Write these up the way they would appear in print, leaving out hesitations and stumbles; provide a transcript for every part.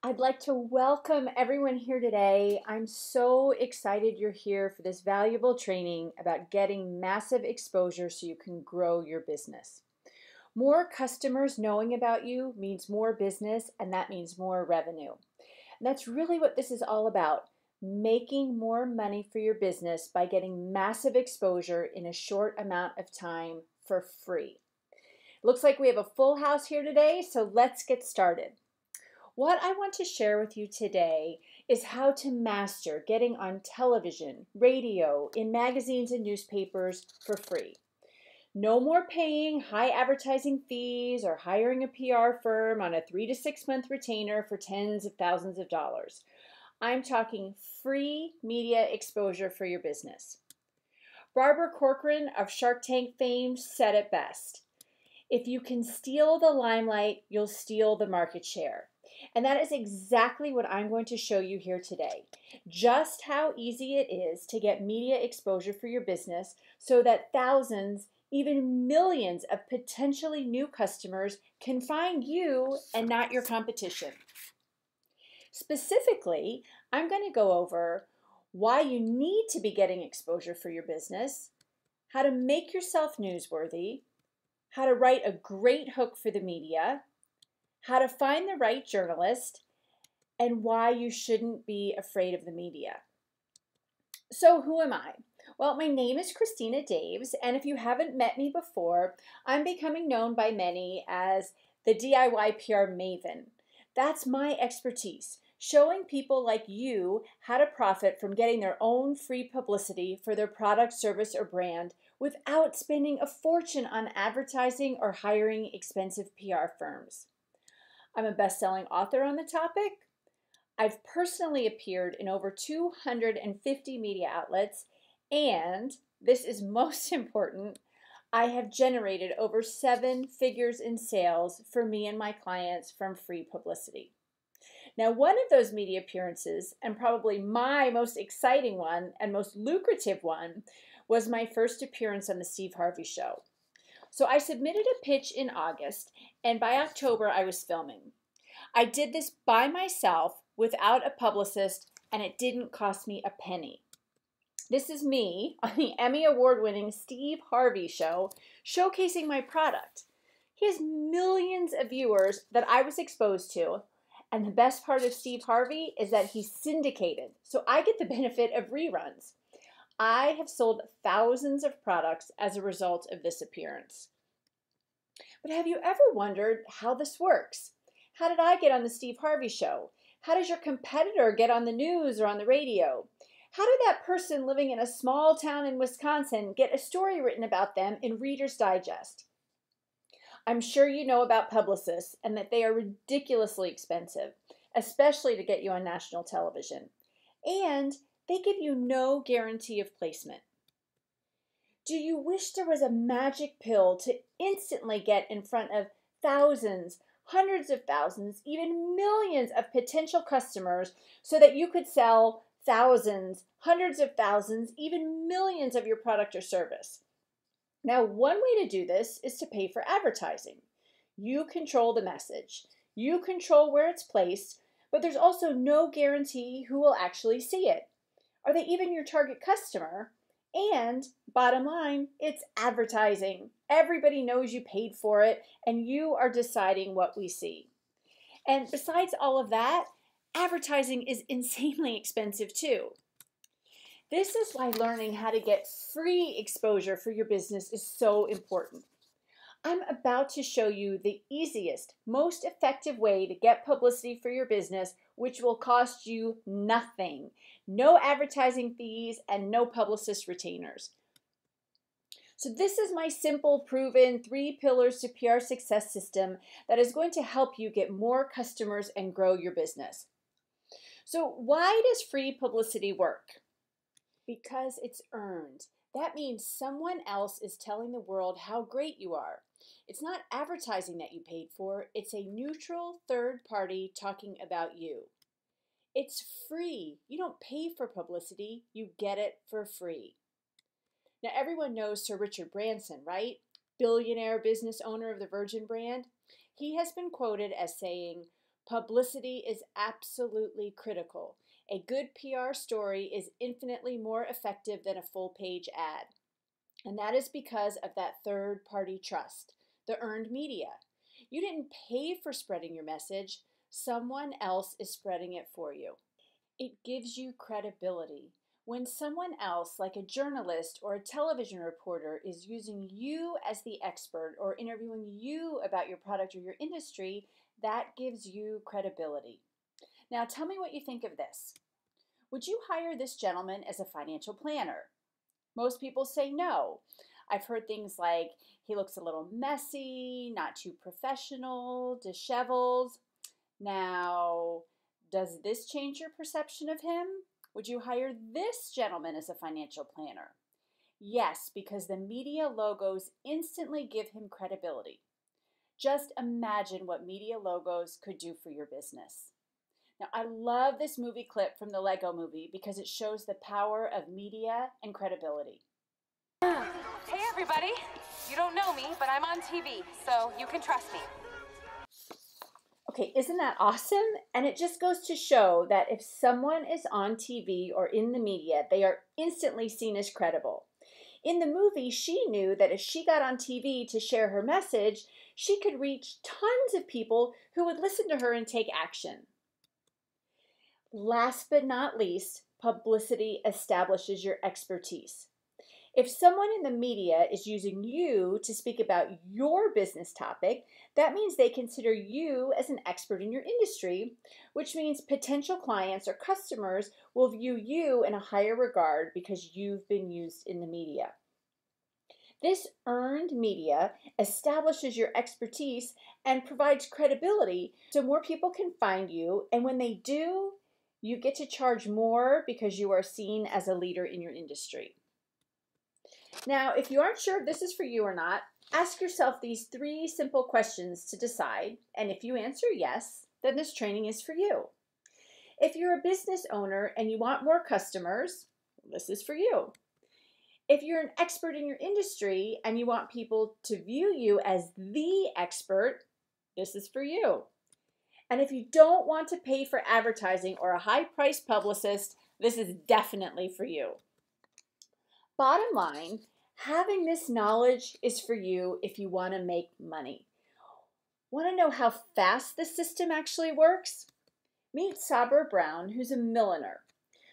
I'd like to welcome everyone here today. I'm so excited you're here for this valuable training about getting massive exposure so you can grow your business. More customers knowing about you means more business, and that means more revenue. And that's really what this is all about, making more money for your business by getting massive exposure in a short amount of time for free. Looks like we have a full house here today, so let's get started. What I want to share with you today is how to master getting on television, radio, in magazines and newspapers for free. No more paying high advertising fees or hiring a PR firm on a 3 to 6 month retainer for tens of thousands of dollars. I'm talking free media exposure for your business. Barbara Corcoran of Shark Tank fame said it best. If you can steal the limelight, you'll steal the market share. And that is exactly what I'm going to show you here today. Just how easy it is to get media exposure for your business so that thousands, even millions of potentially new customers can find you and not your competition. Specifically, I'm going to go over why you need to be getting exposure for your business, how to make yourself newsworthy, how to write a great hook for the media, how to find the right journalist, and why you shouldn't be afraid of the media. So who am I? Well, my name is Christina Daves, and if you haven't met me before, I'm becoming known by many as the DIY PR maven. That's my expertise, showing people like you how to profit from getting their own free publicity for their product, service, or brand without spending a fortune on advertising or hiring expensive PR firms. I'm a best-selling author on the topic. I've personally appeared in over 250 media outlets, and this is most important, I have generated over 7 figures in sales for me and my clients from free publicity. Now, one of those media appearances, and probably my most exciting one and most lucrative one, was my first appearance on the Steve Harvey Show. So I submitted a pitch in August, and by October I was filming. I did this by myself without a publicist, and it didn't cost me a penny. This is me on the Emmy Award-winning Steve Harvey Show showcasing my product. He has millions of viewers that I was exposed to, and the best part of Steve Harvey is that he's syndicated, so I get the benefit of reruns. I have sold thousands of products as a result of this appearance. But have you ever wondered how this works? How did I get on the Steve Harvey Show? How does your competitor get on the news or on the radio? How did that person living in a small town in Wisconsin get a story written about them in Reader's Digest? I'm sure you know about publicists and that they are ridiculously expensive, especially to get you on national television. And they give you no guarantee of placement. Do you wish there was a magic pill to instantly get in front of thousands, hundreds of thousands, even millions of potential customers so that you could sell thousands, hundreds of thousands, even millions of your product or service? Now, one way to do this is to pay for advertising. You control the message. You control where it's placed, but there's also no guarantee who will actually see it. Are they even your target customer? And bottom line, it's advertising. Everybody knows you paid for it, and you are deciding what we see. And besides all of that, advertising is insanely expensive too. This is why learning how to get free exposure for your business is so important. I'm about to show you the easiest, most effective way to get publicity for your business, which will cost you nothing. No advertising fees and no publicist retainers. So this is my simple, proven 3 pillars to PR success system that is going to help you get more customers and grow your business. So why does free publicity work? Because it's earned. That means someone else is telling the world how great you are. It's not advertising that you paid for, it's a neutral third party talking about you. It's free. You don't pay for publicity, you get it for free. Now everyone knows Sir Richard Branson, right? Billionaire business owner of the Virgin brand. He has been quoted as saying, Publicity is absolutely critical. A good PR story is infinitely more effective than a full-page ad. And that is because of that third-party trust, the earned media. You didn't pay for spreading your message. Someone else is spreading it for you. It gives you credibility. When someone else, like a journalist or a television reporter, is using you as the expert or interviewing you about your product or your industry, that gives you credibility. Now, tell me what you think of this. Would you hire this gentleman as a financial planner? Most people say no. I've heard things like, he looks a little messy, not too professional, disheveled. Now, does this change your perception of him? Would you hire this gentleman as a financial planner? Yes, because the media logos instantly give him credibility. Just imagine what media logos could do for your business. Now, I love this movie clip from the Lego Movie because it shows the power of media and credibility. Hey everybody, you don't know me, but I'm on TV, so you can trust me. Okay, isn't that awesome? And it just goes to show that if someone is on TV or in the media, they are instantly seen as credible. In the movie, she knew that if she got on TV to share her message, she could reach tons of people who would listen to her and take action. Last but not least, publicity establishes your expertise. If someone in the media is using you to speak about your business topic, that means they consider you as an expert in your industry, which means potential clients or customers will view you in a higher regard because you've been used in the media. This earned media establishes your expertise and provides credibility so more people can find you, and when they do, you get to charge more because you are seen as a leader in your industry. Now, if you aren't sure if this is for you or not, ask yourself these 3 simple questions to decide, and if you answer yes, then this training is for you. If you're a business owner and you want more customers, this is for you. If you're an expert in your industry and you want people to view you as the expert, this is for you. And if you don't want to pay for advertising or a high-priced publicist, this is definitely for you. Bottom line, having this knowledge is for you if you want to make money. Want to know how fast the system actually works? Meet Sabra Brown, who's a milliner.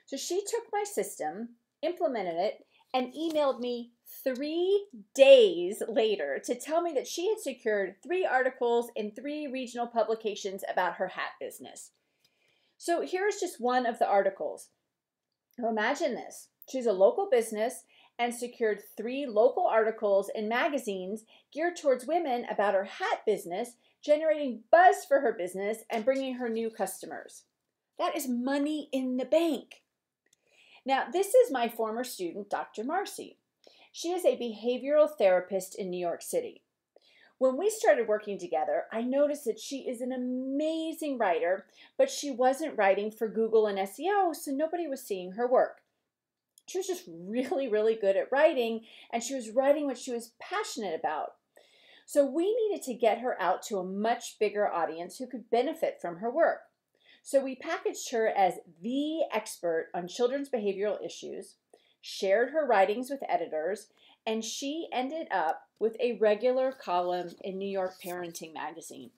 So she took my system, implemented it, and emailed me 3 days later to tell me that she had secured 3 articles in 3 regional publications about her hat business. So here's just one of the articles. Now imagine this. She's a local business and secured 3 local articles in magazines geared towards women about her hat business, generating buzz for her business and bringing her new customers. That is money in the bank. Now, this is my former student, Dr. Marcy. She is a behavioral therapist in New York City. When we started working together, I noticed that she is an amazing writer, but she wasn't writing for Google and SEO, so nobody was seeing her work. She was just really, really good at writing, and she was writing what she was passionate about. So we needed to get her out to a much bigger audience who could benefit from her work. So we packaged her as the expert on children's behavioral issues, shared her writings with editors, and she ended up with a regular column in New York Parenting Magazine.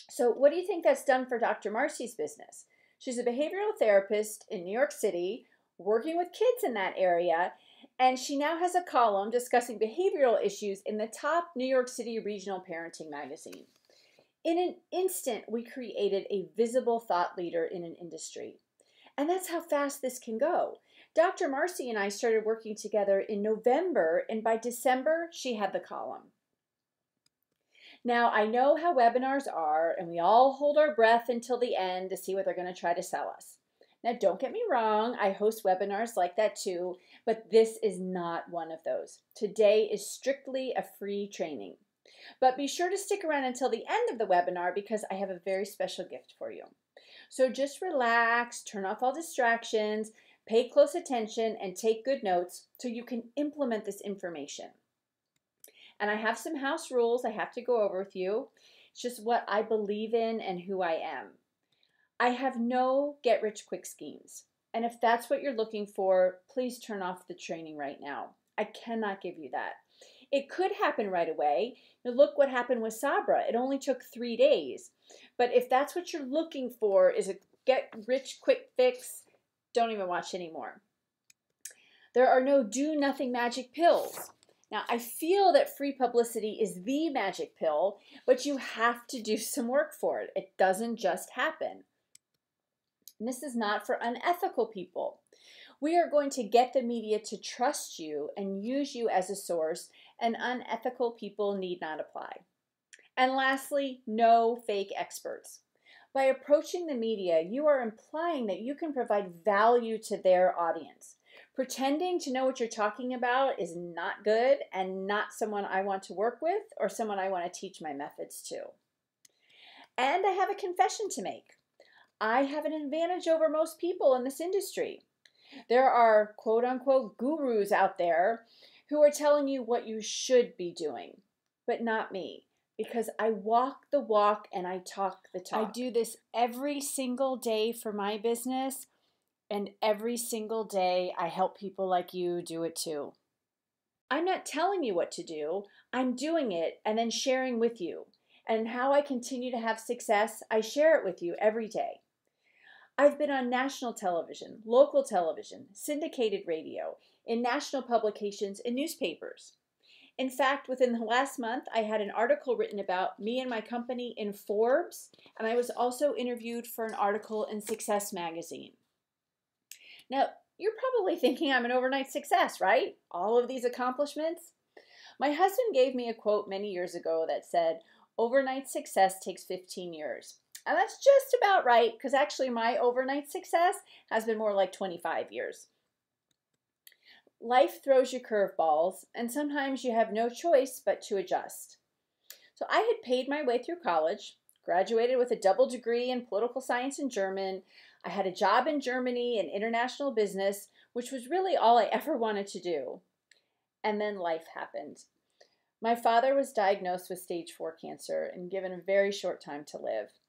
So what do you think that's done for Dr. Marcy's business? She's a behavioral therapist in New York City, working with kids in that area, and she now has a column discussing behavioral issues in the top New York City regional parenting magazine. In an instant, we created a visible thought leader in an industry. And that's how fast this can go. Dr. Marcy and I started working together in November, and by December, she had the column. Now, I know how webinars are, and we all hold our breath until the end to see what they're going to try to sell us. Now, don't get me wrong, I host webinars like that too, but this is not one of those. Today is strictly a free training. But be sure to stick around until the end of the webinar because I have a very special gift for you. So just relax, turn off all distractions, pay close attention, and take good notes so you can implement this information. And I have some house rules I have to go over with you. It's just what I believe in and who I am. I have no get-rich-quick schemes. And if that's what you're looking for, please turn off the training right now. I cannot give you that. It could happen right away. Now look what happened with Sabra. It only took 3 days. But if that's what you're looking for is a get-rich-quick fix, don't even watch anymore. There are no do-nothing magic pills. Now, I feel that free publicity is the magic pill, but you have to do some work for it. It doesn't just happen. And this is not for unethical people. We are going to get the media to trust you and use you as a source, and unethical people need not apply. And lastly, no fake experts. By approaching the media, you are implying that you can provide value to their audience. Pretending to know what you're talking about is not good and not someone I want to work with or someone I want to teach my methods to. And I have a confession to make. I have an advantage over most people in this industry. There are quote unquote gurus out there who are telling you what you should be doing, but not me, because I walk the walk and I talk the talk. I do this every single day for my business, and every single day I help people like you do it too. I'm not telling you what to do, I'm doing it and then sharing with you. And how I continue to have success, I share it with you every day. I've been on national television, local television, syndicated radio, in national publications and newspapers. In fact, within the last month, I had an article written about me and my company in Forbes, and I was also interviewed for an article in Success magazine. Now, you're probably thinking I'm an overnight success, right? All of these accomplishments? My husband gave me a quote many years ago that said, "Overnight success takes 15 years." And that's just about right, because actually my overnight success has been more like 25 years. Life throws you curveballs, and sometimes you have no choice but to adjust. So I had paid my way through college, graduated with a double degree in political science and German. I had a job in Germany in international business, which was really all I ever wanted to do. And then life happened. My father was diagnosed with stage 4 cancer and given a very short time to live.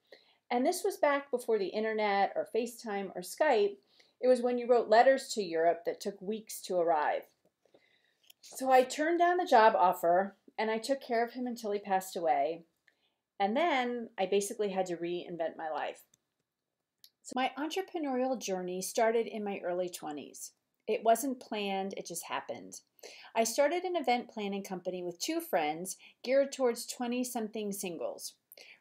And this was back before the internet or FaceTime or Skype. It was when you wrote letters to Europe that took weeks to arrive. So I turned down the job offer and I took care of him until he passed away. And then I basically had to reinvent my life. So my entrepreneurial journey started in my early 20s. It wasn't planned, it just happened. I started an event planning company with 2 friends geared towards 20-something singles.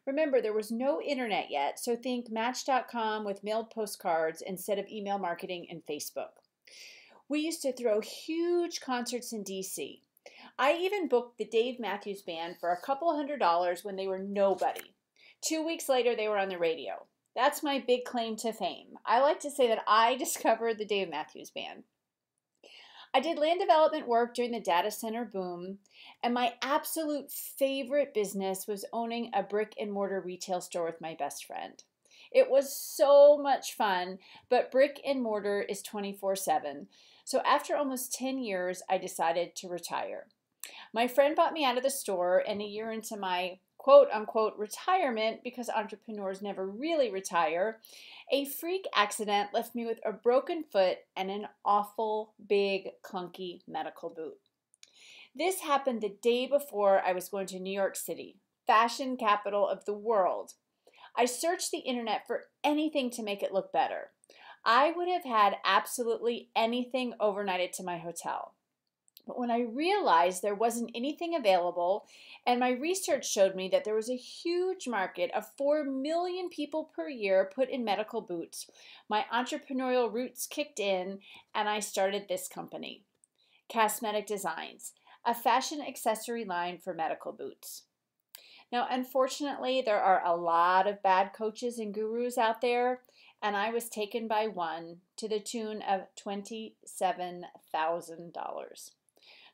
Remember, there was no internet yet, so think Match.com with mailed postcards instead of email marketing and Facebook. We used to throw huge concerts in DC. I even booked the Dave Matthews Band for a couple $100 when they were nobody. 2 weeks later, they were on the radio. That's my big claim to fame. I like to say that I discovered the Dave Matthews Band. I did land development work during the data center boom, and my absolute favorite business was owning a brick and mortar retail store with my best friend. It was so much fun, but brick and mortar is 24/7. So after almost 10 years, I decided to retire. My friend bought me out of the store, and a year into my quote-unquote retirement, because entrepreneurs never really retire, a freak accident left me with a broken foot and an awful, big, clunky medical boot. This happened the day before I was going to New York City, fashion capital of the world. I searched the internet for anything to make it look better. I would have had absolutely anything overnighted to my hotel. But when I realized there wasn't anything available, and my research showed me that there was a huge market of 4 million people per year put in medical boots, my entrepreneurial roots kicked in, and I started this company, Cosmetic Designs, a fashion accessory line for medical boots. Now, unfortunately, there are a lot of bad coaches and gurus out there, and I was taken by one to the tune of $27,000.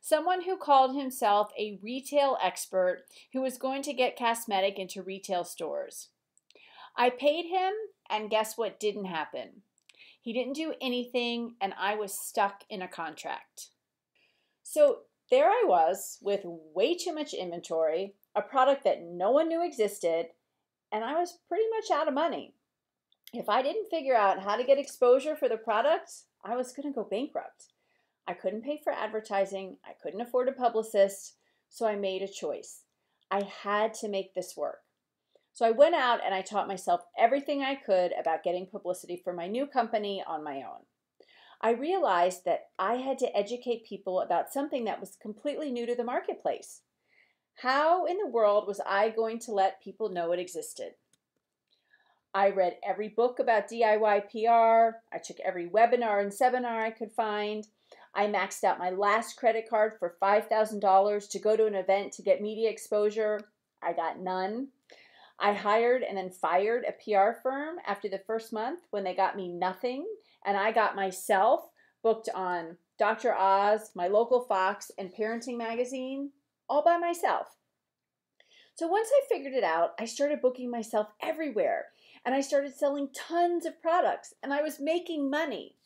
Someone who called himself a retail expert who was going to get cosmetic into retail stores. I paid him, and guess what didn't happen? He didn't do anything, and I was stuck in a contract. So there I was with way too much inventory, a product that no one knew existed, and I was pretty much out of money. If I didn't figure out how to get exposure for the product, I was going to go bankrupt. I couldn't pay for advertising, I couldn't afford a publicist, so I made a choice. I had to make this work. So I went out and I taught myself everything I could about getting publicity for my new company on my own. I realized that I had to educate people about something that was completely new to the marketplace. How in the world was I going to let people know it existed? I read every book about DIY PR. I took every webinar and seminar I could find. I maxed out my last credit card for $5,000 to go to an event to get media exposure. I got none. I hired and then fired a PR firm after the first month when they got me nothing, and I got myself booked on Dr. Oz, my local Fox, and Parenting Magazine, all by myself. So once I figured it out, I started booking myself everywhere, and I started selling tons of products, and I was making money.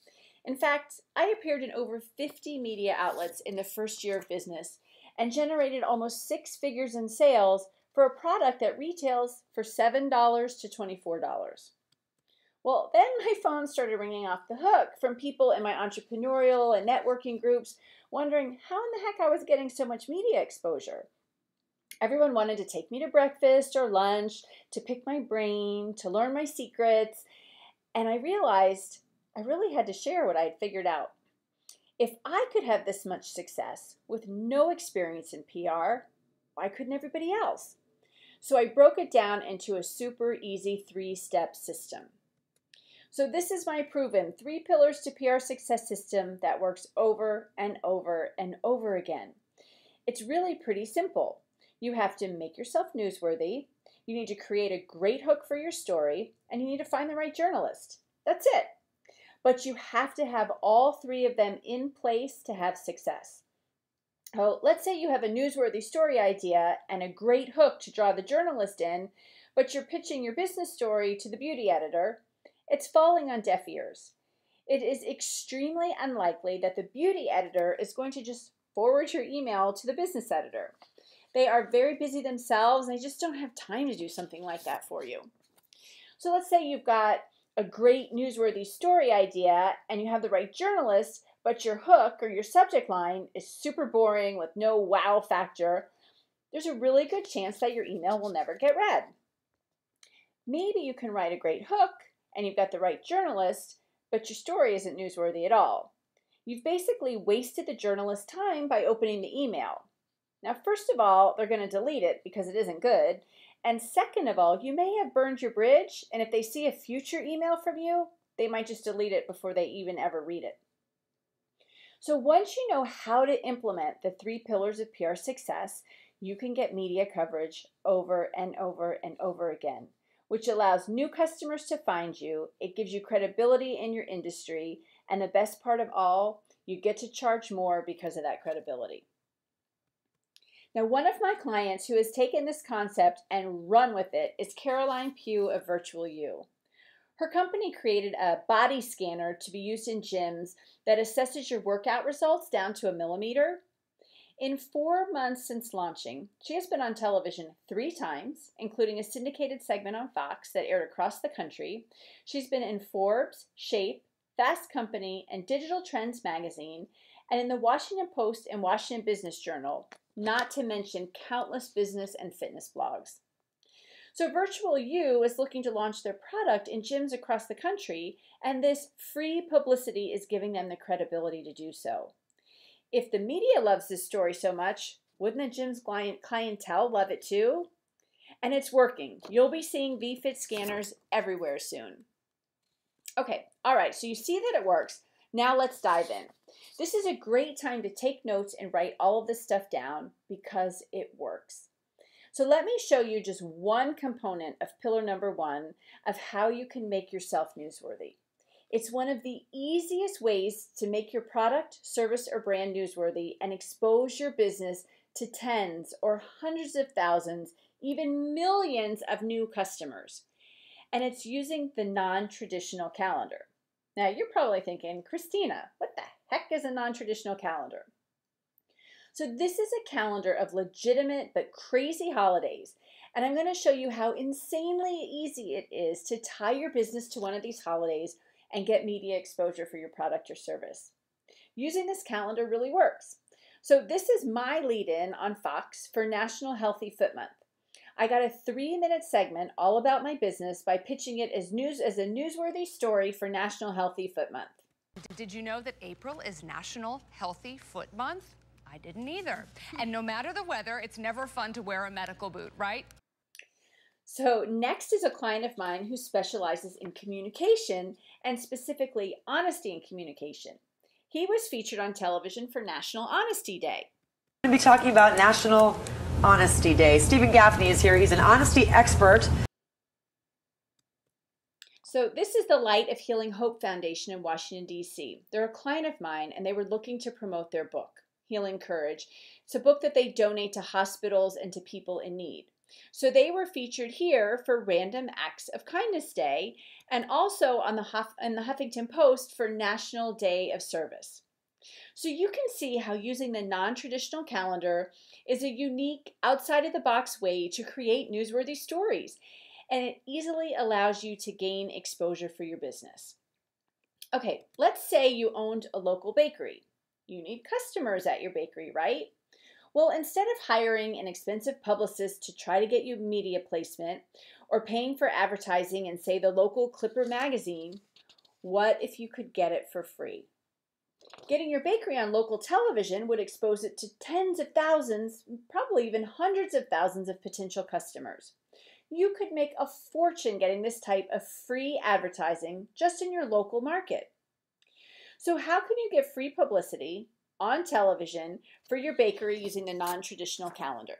In fact, I appeared in over 50 media outlets in the first year of business and generated almost 6 figures in sales for a product that retails for $7 to $24. Well, then my phone started ringing off the hook from people in my entrepreneurial and networking groups wondering how in the heck I was getting so much media exposure. Everyone wanted to take me to breakfast or lunch, to pick my brain, to learn my secrets, and I realized I really had to share what I had figured out. If I could have this much success with no experience in PR, why couldn't everybody else? So I broke it down into a super easy 3-step system. So this is my proven 3 pillars to PR success system that works over and over and over again. It's really pretty simple. You have to make yourself newsworthy, you need to create a great hook for your story, and you need to find the right journalist. That's it. But you have to have all 3 of them in place to have success. So let's say you have a newsworthy story idea and a great hook to draw the journalist in, but you're pitching your business story to the beauty editor. It's falling on deaf ears. It is extremely unlikely that the beauty editor is going to just forward your email to the business editor. They are very busy themselves and they just don't have time to do something like that for you. So let's say you've got a great newsworthy story idea and you have the right journalist, but your hook or your subject line is super boring with no wow factor. There's a really good chance that your email will never get read. Maybe you can write a great hook and you've got the right journalist, but your story isn't newsworthy at all. You've basically wasted the journalist's time by opening the email. Now, first of all, they're going to delete it because it isn't good. And second of all, you may have burned your bridge, and if they see a future email from you, they might just delete it before they even ever read it. So once you know how to implement the 3 pillars of PR success, you can get media coverage over and over and over again, which allows new customers to find you. It gives you credibility in your industry, and the best part of all, you get to charge more because of that credibility. Now, one of my clients who has taken this concept and run with it is Caroline Pugh of Virtual You. Her company created a body scanner to be used in gyms that assesses your workout results down to a millimeter. In 4 months since launching, she has been on television 3 times, including a syndicated segment on Fox that aired across the country. She's been in Forbes, Shape, Fast Company, and Digital Trends magazine, and in the Washington Post and Washington Business Journal, not to mention countless business and fitness blogs. So Virtual You is looking to launch their product in gyms across the country, and this free publicity is giving them the credibility to do so. If the media loves this story so much, wouldn't the gym's clientele love it too? And it's working. You'll be seeing VFit scanners everywhere soon. Okay, all right, so you see that it works. Now let's dive in. This is a great time to take notes and write all of this stuff down because it works. So let me show you just one component of pillar number 1 of how you can make yourself newsworthy. It's one of the easiest ways to make your product, service, or brand newsworthy and expose your business to tens or hundreds of thousands, even millions of new customers. And it's using the non-traditional calendar. Now you're probably thinking, Christina, what the heck is a non-traditional calendar? So this is a calendar of legitimate but crazy holidays, and I'm going to show you how insanely easy it is to tie your business to one of these holidays and get media exposure for your product or service. Using this calendar really works. So this is my lead-in on Fox for National Healthy Foot Month. I got a 3-minute segment all about my business by pitching it as a newsworthy story for National Healthy Foot Month. Did you know that April is National Healthy Foot Month? I didn't either. And no matter the weather, it's never fun to wear a medical boot, right? So next is a client of mine who specializes in communication and specifically honesty in communication. He was featured on television for National Honesty Day. We're going to be talking about National Honesty Day. Stephen Gaffney is here. He's an honesty expert. So this is the Light of Healing Hope Foundation in Washington, D.C. They're a client of mine, and they were looking to promote their book, Healing Courage. It's a book that they donate to hospitals and to people in need. So they were featured here for Random Acts of Kindness Day and also on in the Huffington Post for National Day of Service. So you can see how using the non-traditional calendar is a unique, outside-of-the-box way to create newsworthy stories, and it easily allows you to gain exposure for your business. Okay, let's say you owned a local bakery. You need customers at your bakery, right? Well, instead of hiring an expensive publicist to try to get you media placement or paying for advertising in, say, the local Clipper magazine, what if you could get it for free? Getting your bakery on local television would expose it to tens of thousands, probably even hundreds of thousands of potential customers. You could make a fortune getting this type of free advertising just in your local market. So how can you get free publicity on television for your bakery using the non-traditional calendar?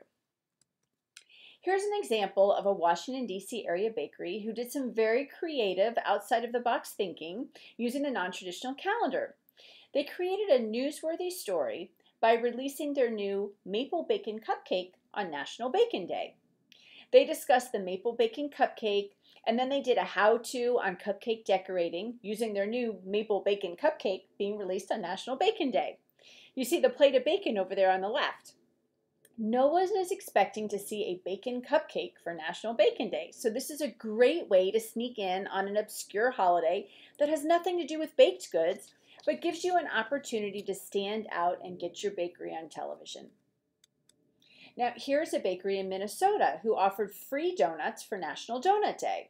Here's an example of a Washington, D.C. area bakery who did some very creative outside-of-the-box thinking using the non-traditional calendar. They created a newsworthy story by releasing their new maple bacon cupcake on National Bacon Day. They discussed the maple bacon cupcake, and then they did a how-to on cupcake decorating using their new maple bacon cupcake being released on National Bacon Day. You see the plate of bacon over there on the left. No one is expecting to see a bacon cupcake for National Bacon Day, so this is a great way to sneak in on an obscure holiday that has nothing to do with baked goods, but gives you an opportunity to stand out and get your bakery on television. Now, here's a bakery in Minnesota who offered free donuts for National Donut Day.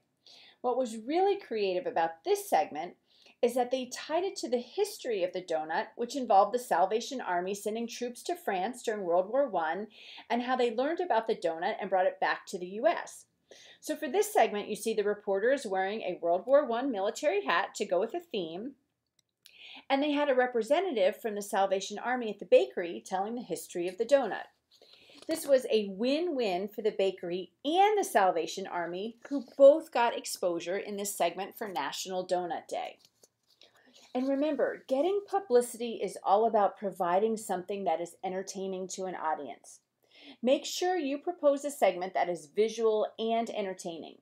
What was really creative about this segment is that they tied it to the history of the donut, which involved the Salvation Army sending troops to France during World War I, and how they learned about the donut and brought it back to the U.S. So for this segment, you see the reporter is wearing a World War I military hat to go with the theme, and they had a representative from the Salvation Army at the bakery telling the history of the donut. This was a win-win for the bakery and the Salvation Army, who both got exposure in this segment for National Donut Day. And remember, getting publicity is all about providing something that is entertaining to an audience. Make sure you propose a segment that is visual and entertaining.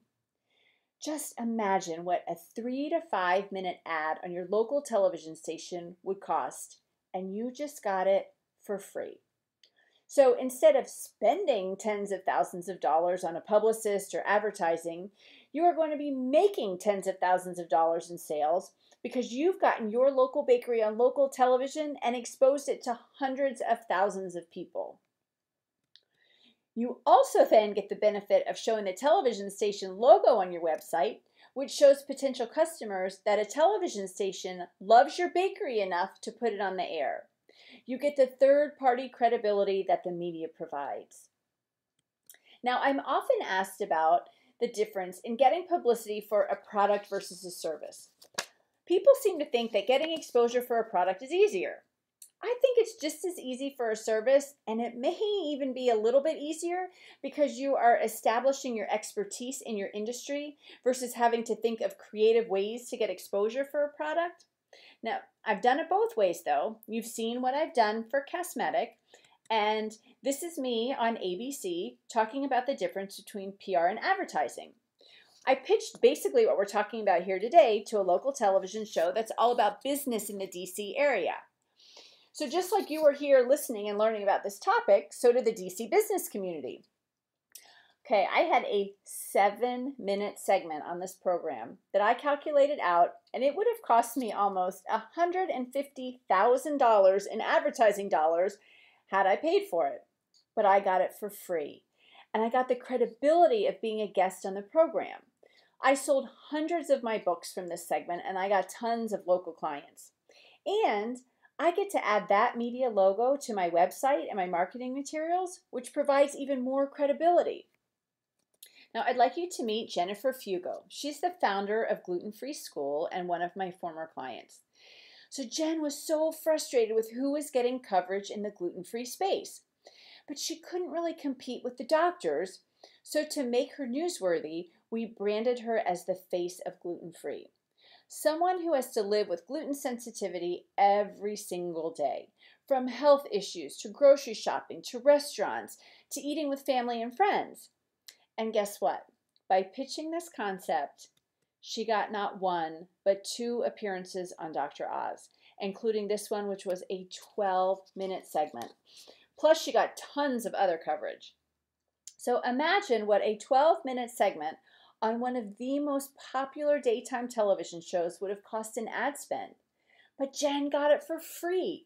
Just imagine what a 3 to 5 minute ad on your local television station would cost, and you just got it for free. So instead of spending tens of thousands of dollars on a publicist or advertising, you are going to be making tens of thousands of dollars in sales because you've gotten your local bakery on local television and exposed it to hundreds of thousands of people. You also then get the benefit of showing the television station logo on your website, which shows potential customers that a television station loves your bakery enough to put it on the air. You get the third-party credibility that the media provides. Now, I'm often asked about the difference in getting publicity for a product versus a service. People seem to think that getting exposure for a product is easier. I think it's just as easy for a service, and it may even be a little bit easier because you are establishing your expertise in your industry versus having to think of creative ways to get exposure for a product. Now, I've done it both ways though. You've seen what I've done for cosmetic, and this is me on ABC talking about the difference between PR and advertising. I pitched basically what we're talking about here today to a local television show that's all about business in the DC area. So just like you were here listening and learning about this topic, so did the DC business community. Okay, I had a 7-minute segment on this program that I calculated out, and it would have cost me almost $150,000 in advertising dollars had I paid for it. But I got it for free, and I got the credibility of being a guest on the program. I sold hundreds of my books from this segment, and I got tons of local clients. And I get to add that media logo to my website and my marketing materials, which provides even more credibility. Now, I'd like you to meet Jennifer Fugo. She's the founder of Gluten Free School and one of my former clients. So Jen was so frustrated with who was getting coverage in the gluten-free space, but she couldn't really compete with the doctors. So to make her newsworthy, we branded her as the face of gluten-free. Someone who has to live with gluten sensitivity every single day, from health issues to grocery shopping to restaurants to eating with family and friends. And guess what? By pitching this concept, she got not one, but 2 appearances on Dr. Oz, including this one, which was a 12-minute segment. Plus, she got tons of other coverage. So imagine what a 12-minute segment on one of the most popular daytime television shows would have cost in ad spend. But Jen got it for free.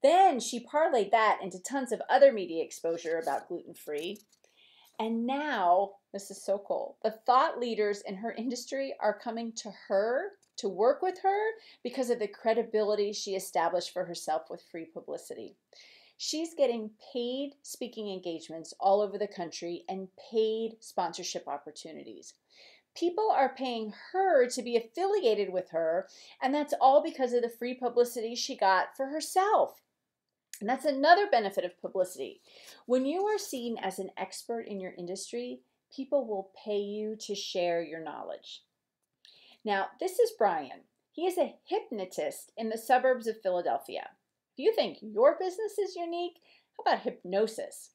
Then she parlayed that into tons of other media exposure about gluten-free. And now, this is so cool, the thought leaders in her industry are coming to her to work with her because of the credibility she established for herself with free publicity. She's getting paid speaking engagements all over the country and paid sponsorship opportunities. People are paying her to be affiliated with her, and that's all because of the free publicity she got for herself. And that's another benefit of publicity. When you are seen as an expert in your industry, people will pay you to share your knowledge. Now, this is Brian. He is a hypnotist in the suburbs of Philadelphia. If you think your business is unique, how about hypnosis?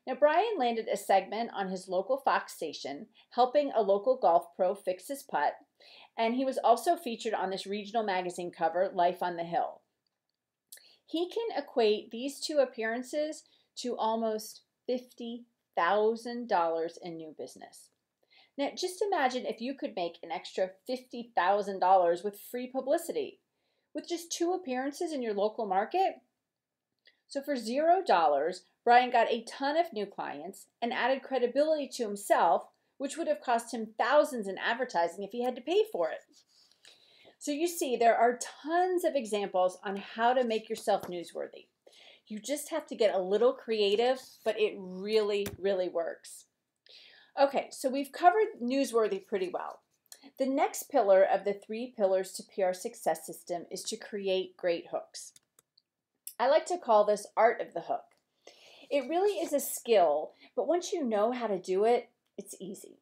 Now, Brian landed a segment on his local Fox station, helping a local golf pro fix his putt, and he was also featured on this regional magazine cover, Life on the Hill. He can equate these 2 appearances to almost $50,000 in new business. Now, just imagine if you could make an extra $50,000 with free publicity, with just 2 appearances in your local market. So for $0, Brian got a ton of new clients and added credibility to himself, which would have cost him thousands in advertising if he had to pay for it. So you see, there are tons of examples on how to make yourself newsworthy. You just have to get a little creative, but it really, really works. Okay, so we've covered newsworthy pretty well. The next pillar of the 3 pillars to PR success system is to create great hooks. I like to call this art of the hook. It really is a skill, but once you know how to do it, it's easy.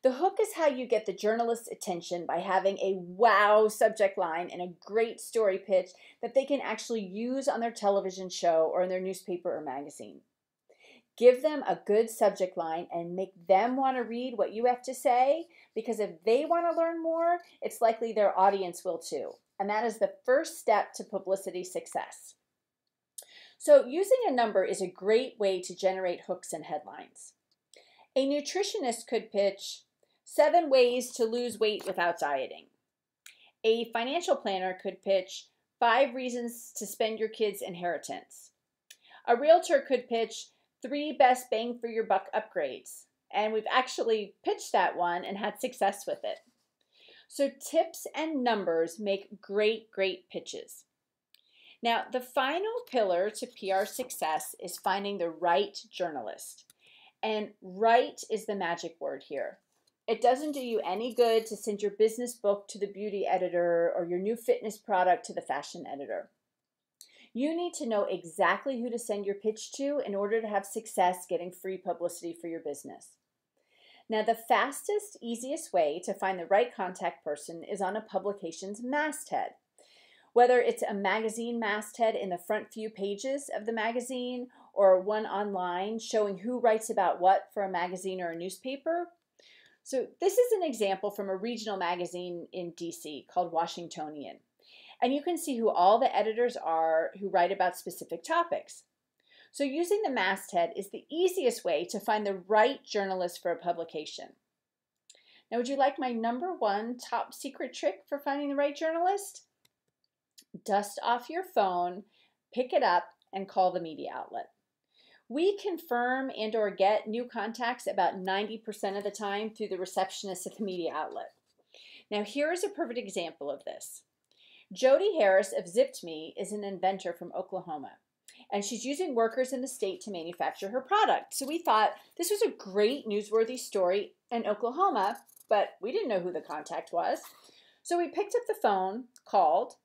The hook is how you get the journalist's attention by having a wow subject line and a great story pitch that they can actually use on their television show or in their newspaper or magazine. Give them a good subject line and make them want to read what you have to say, because if they want to learn more, it's likely their audience will too. And that is the first step to publicity success. So using a number is a great way to generate hooks and headlines. A nutritionist could pitch 7 ways to lose weight without dieting. A financial planner could pitch 5 reasons to spend your kids' inheritance. A realtor could pitch 3 best bang for your buck upgrades. And we've actually pitched that one and had success with it. So tips and numbers make great pitches. Now, the final pillar to PR success is finding the right journalist. And right is the magic word here. It doesn't do you any good to send your business book to the beauty editor or your new fitness product to the fashion editor. You need to know exactly who to send your pitch to in order to have success getting free publicity for your business. Now, the fastest, easiest way to find the right contact person is on a publication's masthead. Whether it's a magazine masthead in the front few pages of the magazine or one online showing who writes about what for a magazine or a newspaper. So this is an example from a regional magazine in DC called Washingtonian. And you can see who all the editors are who write about specific topics. So using the masthead is the easiest way to find the right journalist for a publication. Now, would you like my #1 top secret trick for finding the right journalist? Dust off your phone, pick it up, and call the media outlet. We confirm and or get new contacts about 90% of the time through the receptionist at the media outlet. Now, here is a perfect example of this. Jody Harris of Zipped.me is an inventor from Oklahoma, and she's using workers in the state to manufacture her product. So we thought this was a great newsworthy story in Oklahoma, but we didn't know who the contact was. So we picked up the phone, called,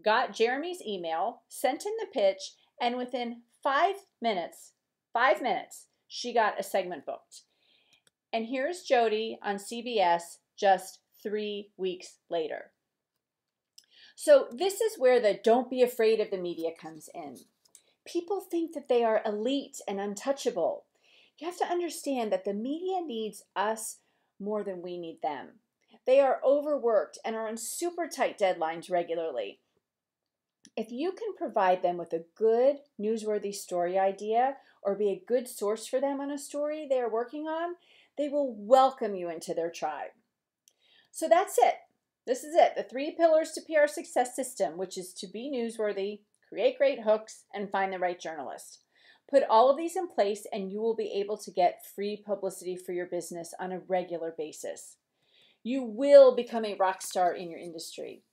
got Jeremy's email, sent in the pitch, and within 5 minutes, she got a segment booked. And here's Jody on CBS just 3 weeks later. So this is where the don't be afraid of the media comes in. People think that they are elite and untouchable. You have to understand that the media needs us more than we need them. They are overworked and are on super tight deadlines regularly. If you can provide them with a good newsworthy story idea or be a good source for them on a story they are working on, they will welcome you into their tribe. So that's it. This is it, the 3 pillars to PR success system, which is to be newsworthy, create great hooks, and find the right journalist. Put all of these in place and you will be able to get free publicity for your business on a regular basis. You will become a rock star in your industry.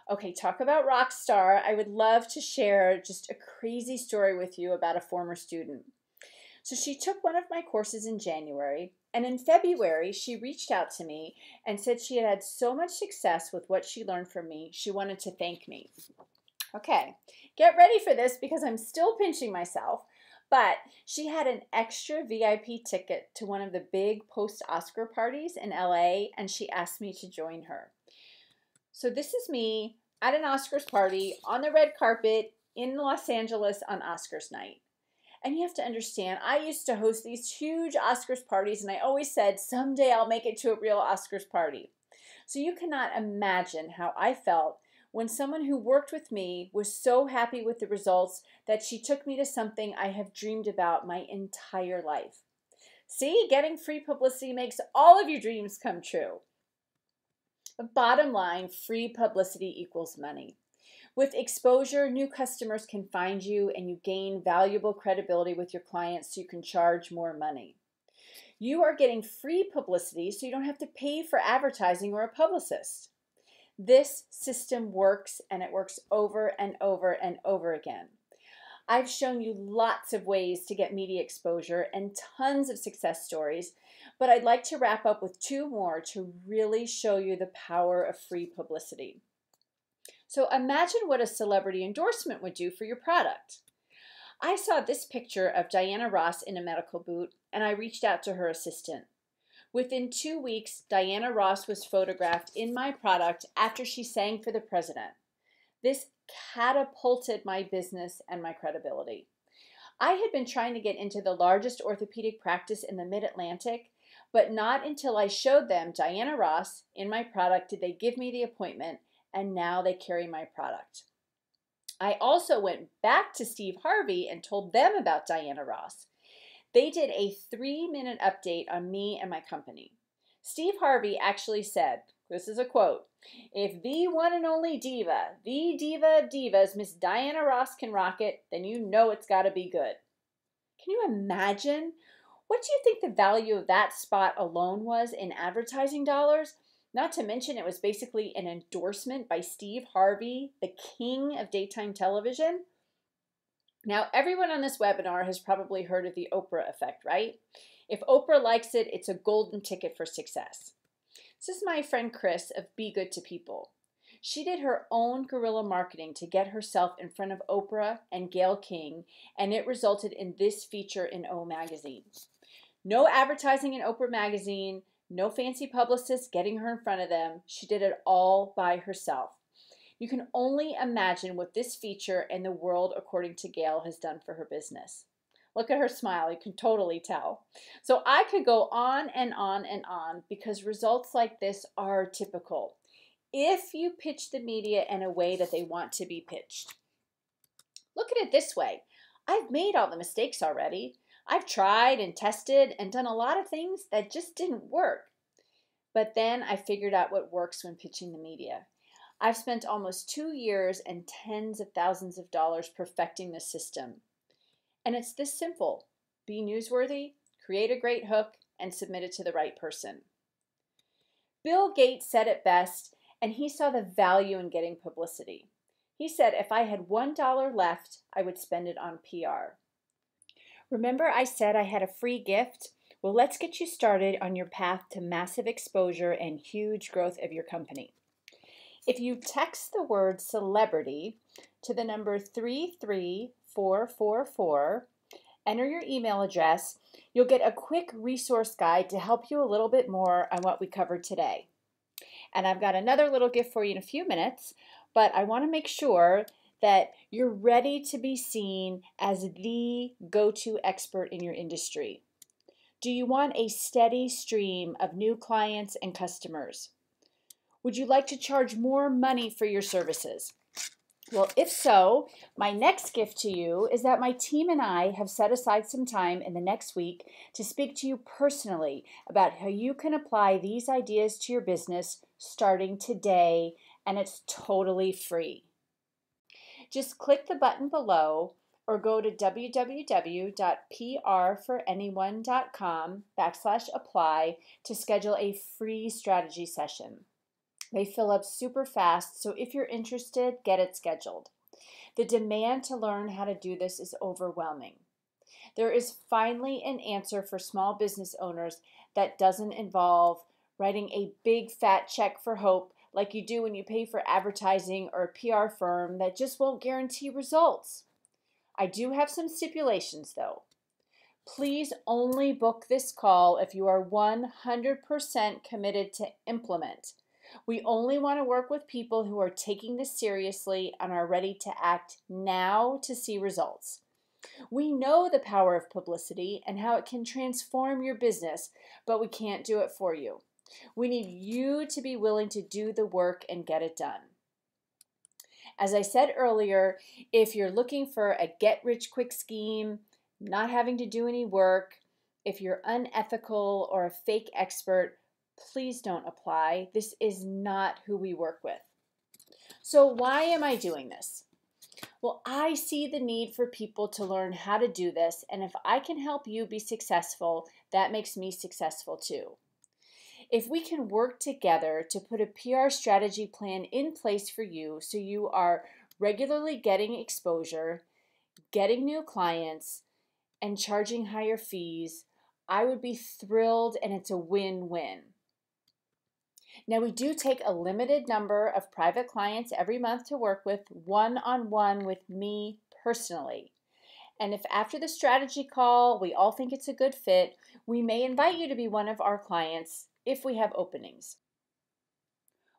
Okay, talk about rock star. I would love to share just a crazy story with you about a former student. So she took one of my courses in January, and in February, she reached out to me and said she had had so much success with what she learned from me, she wanted to thank me. Okay, get ready for this because I'm still pinching myself, but she had an extra VIP ticket to one of the big post-Oscar parties in LA, and she asked me to join her. So this is me at an Oscars party on the red carpet in Los Angeles on Oscars night. And you have to understand, I used to host these huge Oscars parties, and I always said, someday I'll make it to a real Oscars party. So you cannot imagine how I felt when someone who worked with me was so happy with the results that she took me to something I have dreamed about my entire life. See, getting free publicity makes all of your dreams come true. But bottom line, free publicity equals money. With exposure, new customers can find you and you gain valuable credibility with your clients so you can charge more money. You are getting free publicity so you don't have to pay for advertising or a publicist. This system works, and it works over and over and over again. I've shown you lots of ways to get media exposure and tons of success stories, but I'd like to wrap up with 2 more to really show you the power of free publicity. So imagine what a celebrity endorsement would do for your product. I saw this picture of Diana Ross in a medical boot, and I reached out to her assistant. Within 2 weeks, Diana Ross was photographed in my product after she sang for the president. This catapulted my business and my credibility. I had been trying to get into the largest orthopedic practice in the Mid-Atlantic, but not until I showed them Diana Ross in my product did they give me the appointment, and now they carry my product. I also went back to Steve Harvey and told them about Diana Ross. They did a 3-minute update on me and my company. Steve Harvey actually said, this is a quote, "If the one and only diva, the diva of divas, Miss Diana Ross can rock it, then you know it's got to be good." Can you imagine? What do you think the value of that spot alone was in advertising dollars? Not to mention it was basically an endorsement by Steve Harvey, the king of daytime television. Now, everyone on this webinar has probably heard of the Oprah effect, right? If Oprah likes it, it's a golden ticket for success. This is my friend Chris of Be Good to People. She did her own guerrilla marketing to get herself in front of Oprah and Gayle King, and it resulted in this feature in O Magazine. No advertising in Oprah Magazine, no fancy publicist getting her in front of them. She did it all by herself. You can only imagine what this feature and the world, according to Gayle, has done for her business. Look at her smile, you can totally tell. So I could go on and on and on because results like this are typical. if you pitch the media in a way that they want to be pitched. Look at it this way. I've made all the mistakes already. I've tried and tested and done a lot of things that just didn't work. But then I figured out what works when pitching the media. I've spent almost 2 years and tens of thousands of dollars perfecting the system. And it's this simple. Be newsworthy, create a great hook, and submit it to the right person. Bill Gates said it best, and he saw the value in getting publicity. He said if I had $1 left, I would spend it on PR. Remember I said I had a free gift? Well, let's get you started on your path to massive exposure and huge growth of your company. If you text the word celebrity to the number 33444, enter your email address, you'll get a quick resource guide to help you a little bit more on what we covered today. And I've got another little gift for you in a few minutes, but I want to make sure that you're ready to be seen as the go-to expert in your industry. Do you want a steady stream of new clients and customers? Would you like to charge more money for your services? Well, if so, my next gift to you is that my team and I have set aside some time in the next week to speak to you personally about how you can apply these ideas to your business starting today, and it's totally free. Just click the button below or go to www.prforanyone.com/apply to schedule a free strategy session. They fill up super fast, so if you're interested, get it scheduled. The demand to learn how to do this is overwhelming. There is finally an answer for small business owners that doesn't involve writing a big fat check for hope like you do when you pay for advertising or a PR firm that just won't guarantee results. I do have some stipulations though. Please only book this call if you are 100% committed to implement. We only want to work with people who are taking this seriously and are ready to act now to see results. We know the power of publicity and how it can transform your business, but we can't do it for you. We need you to be willing to do the work and get it done. As I said earlier, if you're looking for a get-rich-quick scheme, not having to do any work, if you're unethical or a fake expert, please don't apply. This is not who we work with. So why am I doing this? Well, I see the need for people to learn how to do this, and if I can help you be successful, that makes me successful too. If we can work together to put a PR strategy plan in place for you so you are regularly getting exposure, getting new clients, and charging higher fees, I would be thrilled, and it's a win-win. Now, we do take a limited number of private clients every month to work with one-on-one with me personally. And if after the strategy call we all think it's a good fit, we may invite you to be one of our clients if we have openings.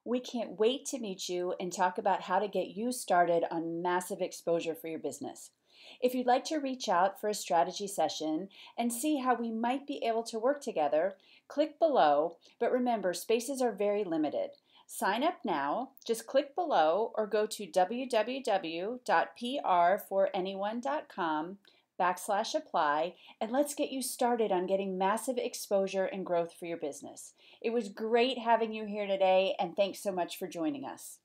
We can't wait to meet you and talk about how to get you started on massive exposure for your business. If you'd like to reach out for a strategy session and see how we might be able to work together, click below, but remember, spaces are very limited. Sign up now, just click below or go to www.prforanyone.com/apply and let's get you started on getting massive exposure and growth for your business. It was great having you here today, and thanks so much for joining us.